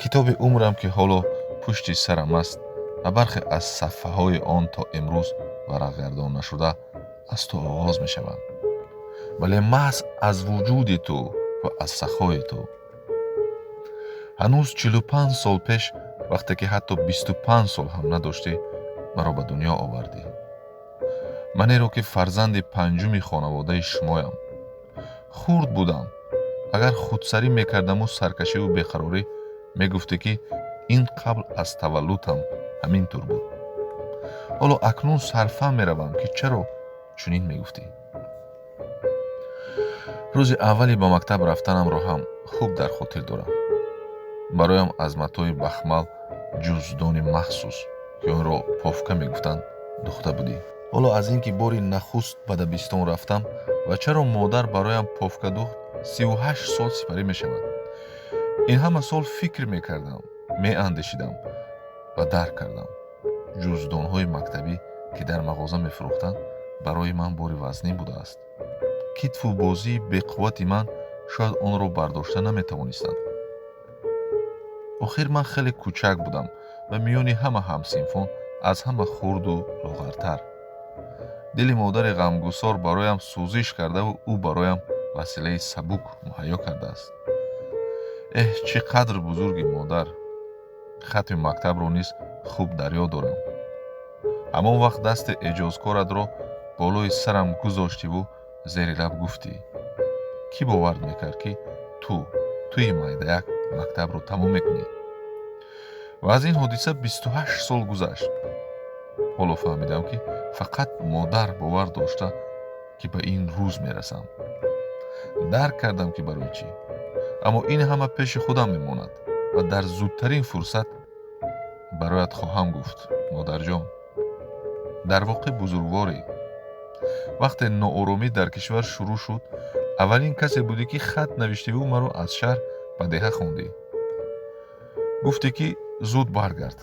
китоби умрам ки ҳоло пушти сарам аст ва бархе аз сафҳаҳои он то имрӯз варақгардон нашуда аз ту оғоз мешаванд, вале маҳз аз вуҷуди ту ва аз сахои ту. ҳанӯз 45 сол пеш, вақте ки ҳатто 25 сол ҳам надоштӣ, маро ба дунё овардӣ. манеро ки фарзанди панҷуми хонаводаи шумоям. хурд будам. агар худсарӣ мекардаму саркашиву беқарорӣ, мегуфтӣ ки ин қабл аз таваллудам ҳамин тур буд. ҳоло акнун сарфаҳм меравам ки чаро чунин мегуфтӣ. рӯзи аввали ба мактаб рафтанамро ҳам хуб дар хотир дорам. бароям аз матои бахмал ҷуздони махсус ки онро пофка мегуфтанд духта будӣ. ҳоло аз ин ки бори нахуст ба дабистон рафтам ва чаро модар бароям пофка духт, 38 сол сипарӣ мешавад. ин ҳама сол фикр мекардам, меандешидам ва дарк кардам. ҷуздонҳои мактабӣ ки дар мағоза мефурӯхтанд барои ман бори вазнин будааст. китву бозии беқуввати ман шояд онро бардошта наметавонистанд. охир ман хеле кӯчак будам ва миёни ҳама ҳамсинфон аз ҳама хурду лоғартар. дили модари ғамгусор бароям сӯзиш кардаву ӯ бароям василаи сабук муҳайё кардааст. чӣ қадр бузурги модар! хатми мактабро низ хуб дар ёд дорам. ҳамон вақт дасти эҷозкоратро болои сарам гузоштиву зери лаб гуфтӣ: кӣ бовар мекард ки туи майдаяк мактабро тамом мекунӣ? ва аз ин ҳодиса 28 сол гузашт. ҳоло фаҳмидам ки фақат модар бовар дошта ки ба ин рӯз мерасам. дарк кардам ки барои чӣ. аммо ин ҳама пеши худам мемонад ва дар зудтарин фурсат бароят хоҳам гуфт: модарҷон, дар воқеъ бузургворӣ. вақте нооромӣ дар кишвар шурӯъ шуд, аввалин касе будӣ ки хат навиштиву маро аз шаҳр ба деҳа хондӣ. гуфтӣ ки зуд баргард.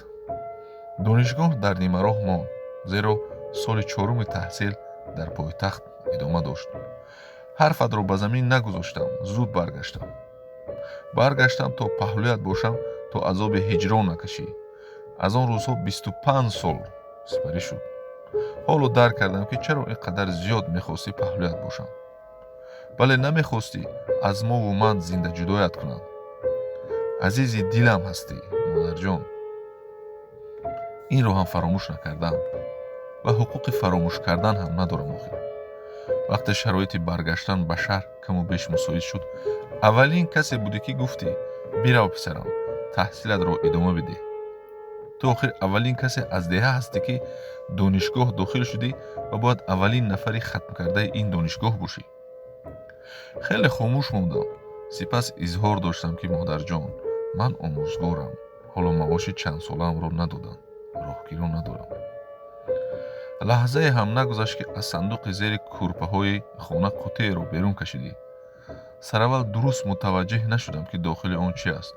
донишгоҳ дар нимароҳ монд, зеро соли 4 таҳсил дар пойтахт идома дошт. ҳарфатро ба замин нагузоштам, зуд баргаштам. баргаштам то паҳлӯят бошам, то азоби ҳиҷрон накашӣ. аз он рӯзҳо 25 сол сипарӣ шуд. ҳоло дарк кардам ки чаро ин қадар зиёд мехостӣ паҳлӯят бошам. бале намехостӣ аз мову ман зинда ҷудоят кунанд. азизи дилам ҳастӣ, модарҷон. инро ҳам фаромӯш накардам ва ҳуқуқи фаромӯш кардан ҳам надорам. охир вақте шароити баргаштан ба шаҳр каму беш мусоид шуд, аввалин касе будӣ ки гуфтӣ: бирав писарам, таҳсилатро идома бидеҳ. ту охир аввалин касе аз деҳа ҳастӣ ки донишгоҳ дохил шудӣ ва бояд аввалин нафари хатмкардаи ин донишгоҳ бошӣ. хеле хомӯш мондам. сипас изҳор доштам ки модарҷон, ман омӯзгорам. ҳоло маоши чандсолаамро надоданд. роҳгиро надорам. лаҳзае ҳам нагузашт ки аз сандуқи зери кӯрпаҳои хона қуттееро берун кашидӣ. сараввал дуруст мутаваҷҷеҳ нашудам ки дохили он чӣ аст.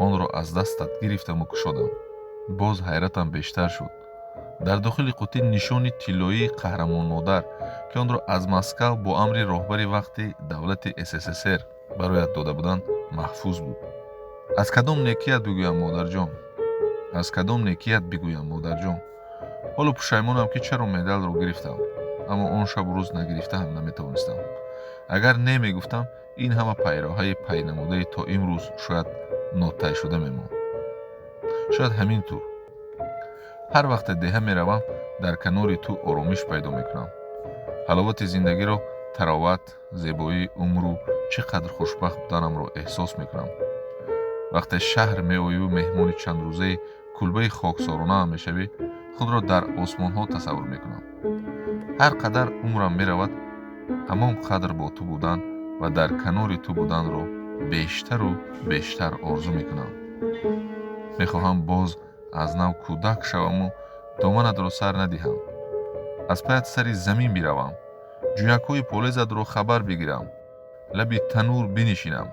онро аз дастат гирифтаму кушодам. боз ҳайратам бештар шуд. дар дохили қуттӣ нишони тиллоии қаҳрамонмодар ки онро аз Москав бо амри роҳбари вақти давлати СССР бароят дода буданд маҳфуз буд. аз кадом некият бигӯям, модарҷон? аз кадом некият бигӯям, модарҷон? ҳоло пушаймонам ки чаро медалро гирифтам, аммо он шабу рӯз нагирифта ҳам наметавонистам. агар не мегуфтам, ин ҳама пайроҳаи пайнамудаи то имрӯз шояд нотайшуда мемонд. шояд ҳамин тур. ҳар вақте деҳа меравам, дар канори ту оромиш пайдо мекунам. ҳаловати зиндагиро, тароват, зебоии умру чӣ қадр хушбахт буданамро эҳсос мекунам. вақте шаҳр меоиву меҳмони чандрӯзаи кулбаи хоксоронаам мешавӣ, худро дар осмонҳо тасаввур мекунам. ҳар қадар умрам меравад, ҳамон қадр бо ту будан ва дар канори ту буданро бештару бештар орзу мекунам. мехоҳам боз аз нав кӯдак шаваму доманатро сар надиҳам. аз паят сари замин биравам. ҷӯякҳои полезатро хабар бигирам. лаби танӯр бинишинам.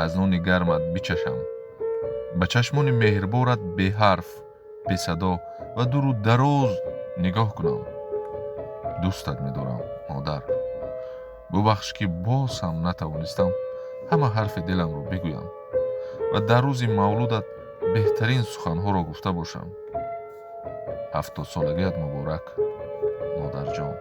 аз нони гармат бичашам. ба чашмони меҳрборат беҳарф, бесадо ва дуру дароз нигоҳ кунам. дӯстат медорам, модар. бубахш ки боз ҳам натавонистам ҳама ҳарфи диламро бигӯям ва дар рӯзи мавлудат беҳтарин суханҳоро гуфта бошам. 70 солагият муборак, модарҷон.